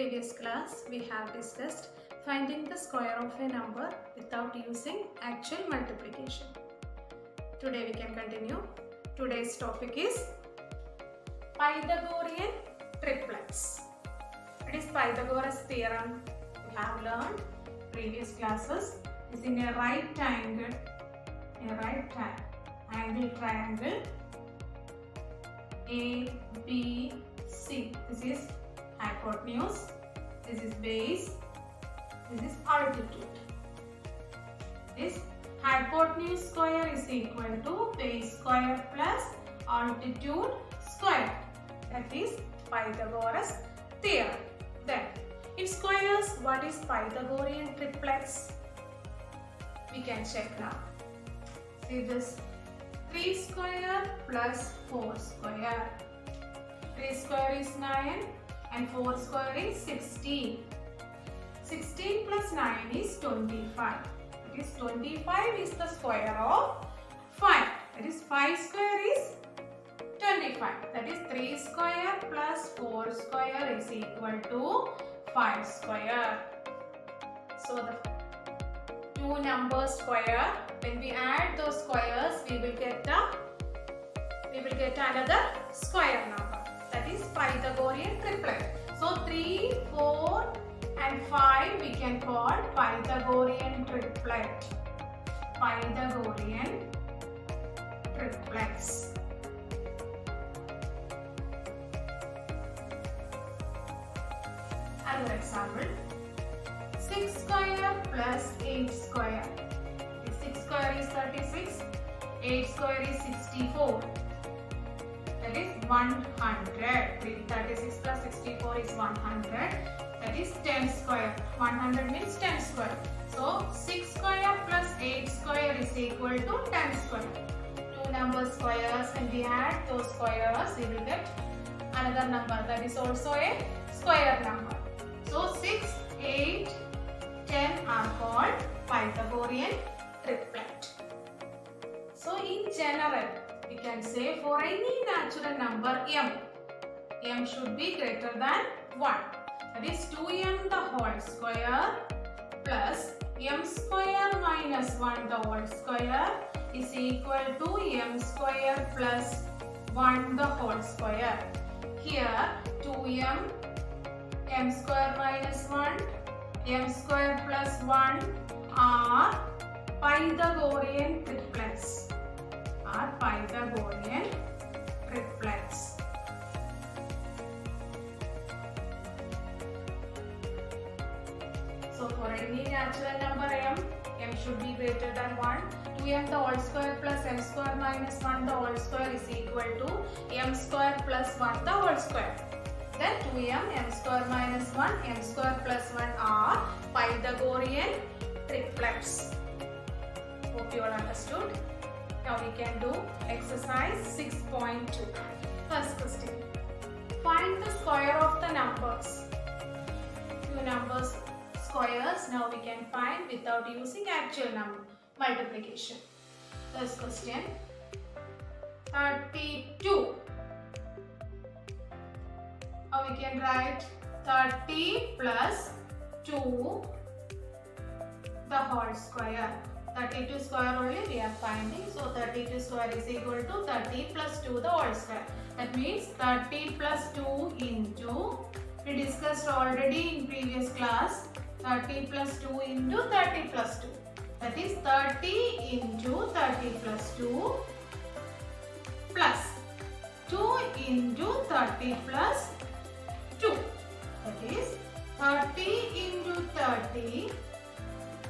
previous class we have discussed finding the square of a number without using actual multiplication. Today we can continue. Today's topic is Pythagorean triplets. It is Pythagoras theorem we have learned previous classes. Is in a right angle triangle A, B, C. This is hypotenuse, this is base, this is altitude. This hypotenuse square is equal to base square plus altitude square. That is Pythagoras theorem. Then in squares, what is Pythagorean triplets? We can check now. See this 3 square plus 4 square. 3 square is 9 and 4 square is 16. 16 plus 9 is 25. That is 25 is the square of 5. That is 5 square is 25. That is 3 square plus 4 square is equal to 5 square. So the two numbers square, when we add those squares, we will get another square number. That is Pythagorean triplet. So 3, 4 and 5 we can call Pythagorean triplet. Pythagorean triplets. Another example. 6 square plus 8 square. 6 square is 36. 8 square is 64. That is 100. 36 plus 64 is 100. That is 10 square. 100 means 10 square. So 6 square plus 8 square is equal to 10 square. Two number squares, and we add those squares, we will get another number. That is also a square number. So 6, 8, 10 are called Pythagorean triplet. So in general, we can say for any natural number m should be greater than 1. That is 2m the whole square plus m square minus 1 the whole square is equal to m square plus 1 the whole square. Here 2m, m square minus 1, m square plus 1 are Pythagorean triplets. So for any natural number m should be greater than 1. 2m the whole square plus m square minus 1 the whole square is equal to m square plus 1 the whole square. Then 2m, m square minus 1, m square plus 1 are Pythagorean triplets. Hope you all understood. Now we can do exercise 6.2. First question. Find the square of the numbers. Two numbers squares now we can find without using actual number multiplication. First question. 32. Now we can write 30 plus 2 the whole square. 32 square only we are finding. So 32 square is equal to 30 plus 2 the whole square. That means 30 plus 2 into, we discussed already in previous class, 30 plus 2 into 30 plus 2. That is 30 into 30 plus 2 plus 2 into 30 plus 2. That is 30 into 30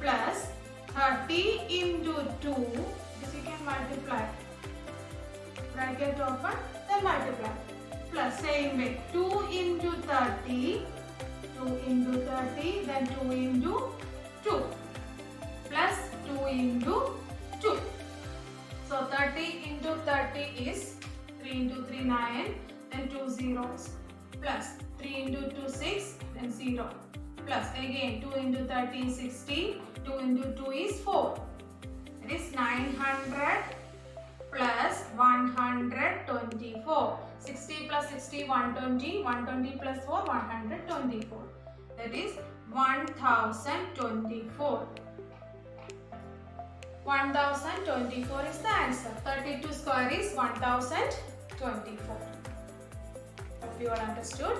plus 30 into 2. This you can multiply. Bracket open, then multiply. Plus same way 2 into 30, 2 into 30, then 2 into 2 plus 2 into 2. So 30 into 30 is 3 into 3 9, then 2 zeros plus 3 into 2 6, then 0 plus again 2 into 30 is 60, 2 into 2 is 4. It is 900 plus 124. 60 plus 60, 120. 120 plus 4, 124. that is 1024. 1024 is the answer. 32 square is 1024. Hope you all understood.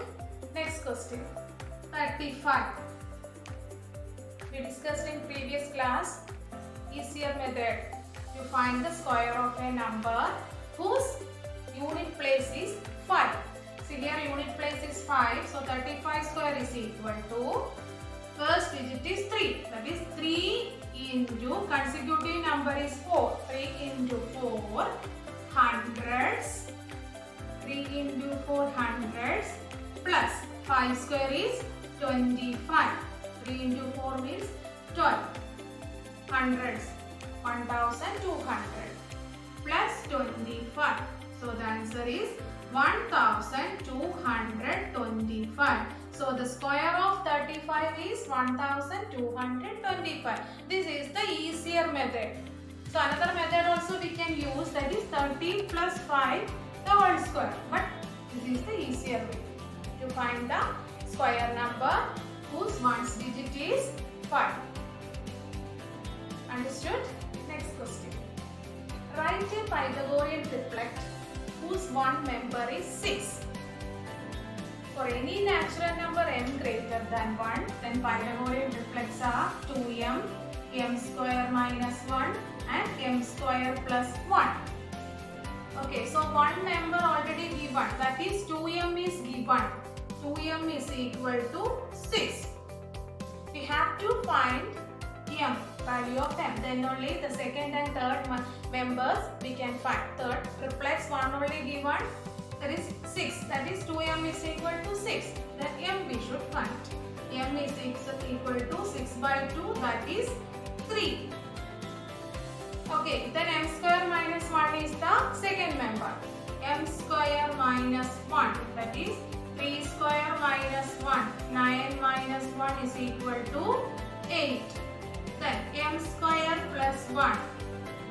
Next question. 35. We discussed in previous class easier method to find the square of a number whose unit place is 5. See here unit place is 5. So 35 square is equal to first digit is 3. That is 3 into consecutive number is 4. 3 into 4 hundreds. 3 into 4 hundreds plus 5 square is 25. 3 into 4 means 12. Hundreds 1200 plus 25. So the answer is 1225. So the square of 35 is 1225. This is the easier method. So another method also we can use, that is 30 plus 5 the whole square. But this is the easier way to find the square number whose ones digit is 5. Understood? Next question. Write a Pythagorean triplet whose one member is 6. For any natural number m greater than 1, then Pythagorean triplets are 2m, m square minus 1 and m square plus 1. Okay, so one member already given, that is 2m is given. 2m is equal to 6. We have to find m, value of m. Then only the second and third members we can find. Third triplets one only given, that is 6. That is 2m is equal to 6. Then m we should find. m is equal to 6 by 2, that is 3. Okay, then m square minus 1 is the second member. m square minus 1, that is 3 square minus 1. 9 minus 1 is equal to 8. Then m square plus 1,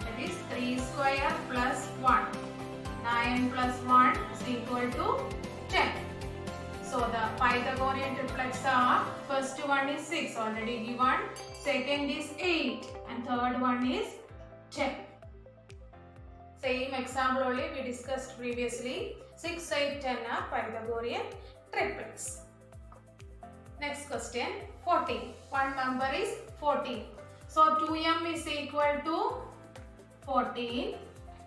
that is 3 square plus 1. 9 plus 1 is equal to 10. So the Pythagorean triplets are, first one is 6 already given, second is 8 and third one is 10. Same example only we discussed previously. 6, 8, 10 are Pythagorean triplets. Next question, 14. One member is 14. So 2m is equal to 14.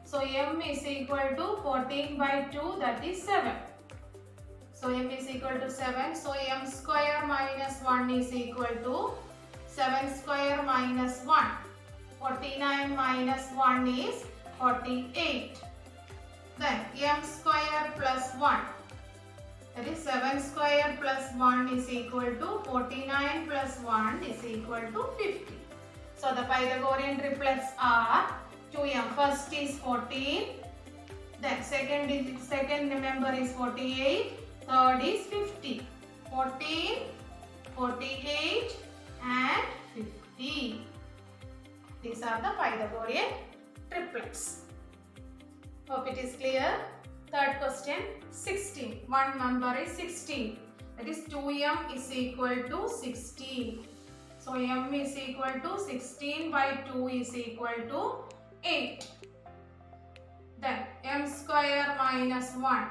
So m is equal to 14 by 2, that is 7. So m is equal to 7. So m square minus 1 is equal to 7 square minus 1. 49 minus 1 is 48. Then m square plus 1. That is 7 square plus 1 is equal to 49 plus 1 is equal to 50. So the Pythagorean triplets are 2m. First is 14. Then second member is 48. Third is 50. 14, 48 and 50. These are the Pythagorean triplets. Hope it is clear. Third question, 16. One member is 16. That is 2m is equal to 16. So m is equal to 16 by 2 is equal to 8. Then m square minus 1.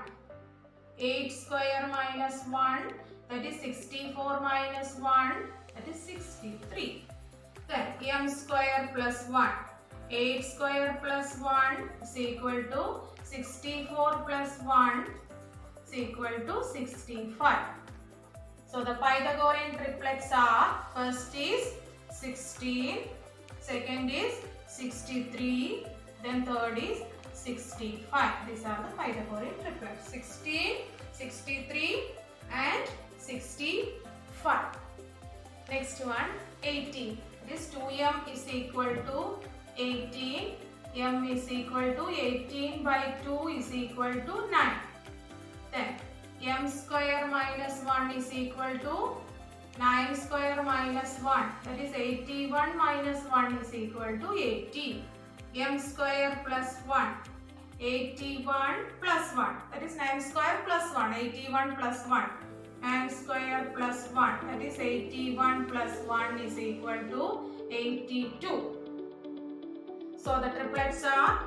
8 square minus 1, that is 64 minus 1, that is 63. Then m square plus 1. 8 square plus 1 is equal to 64 plus 1 is equal to 65. So the Pythagorean triplets are, first is 16, second is 63, then third is 65. These are the Pythagorean triplets. 16, 63 and 65. Next one, 18. This 2m is equal to 18. m is equal to 18 by 2 is equal to 9. Then m square minus 1 is equal to 9 square minus 1. That is 81 minus 1 is equal to 80. m square plus 1. 81 plus 1. That is 9 square plus 1. 81 plus 1. and square plus 1, that is 81 plus 1 is equal to 82. So the triplets are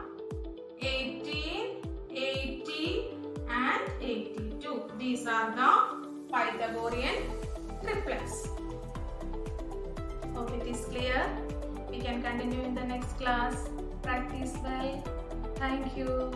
18, 80 and 82. These are the Pythagorean triplets. Hope it is clear. We can continue in the next class. Practice well. Thank you.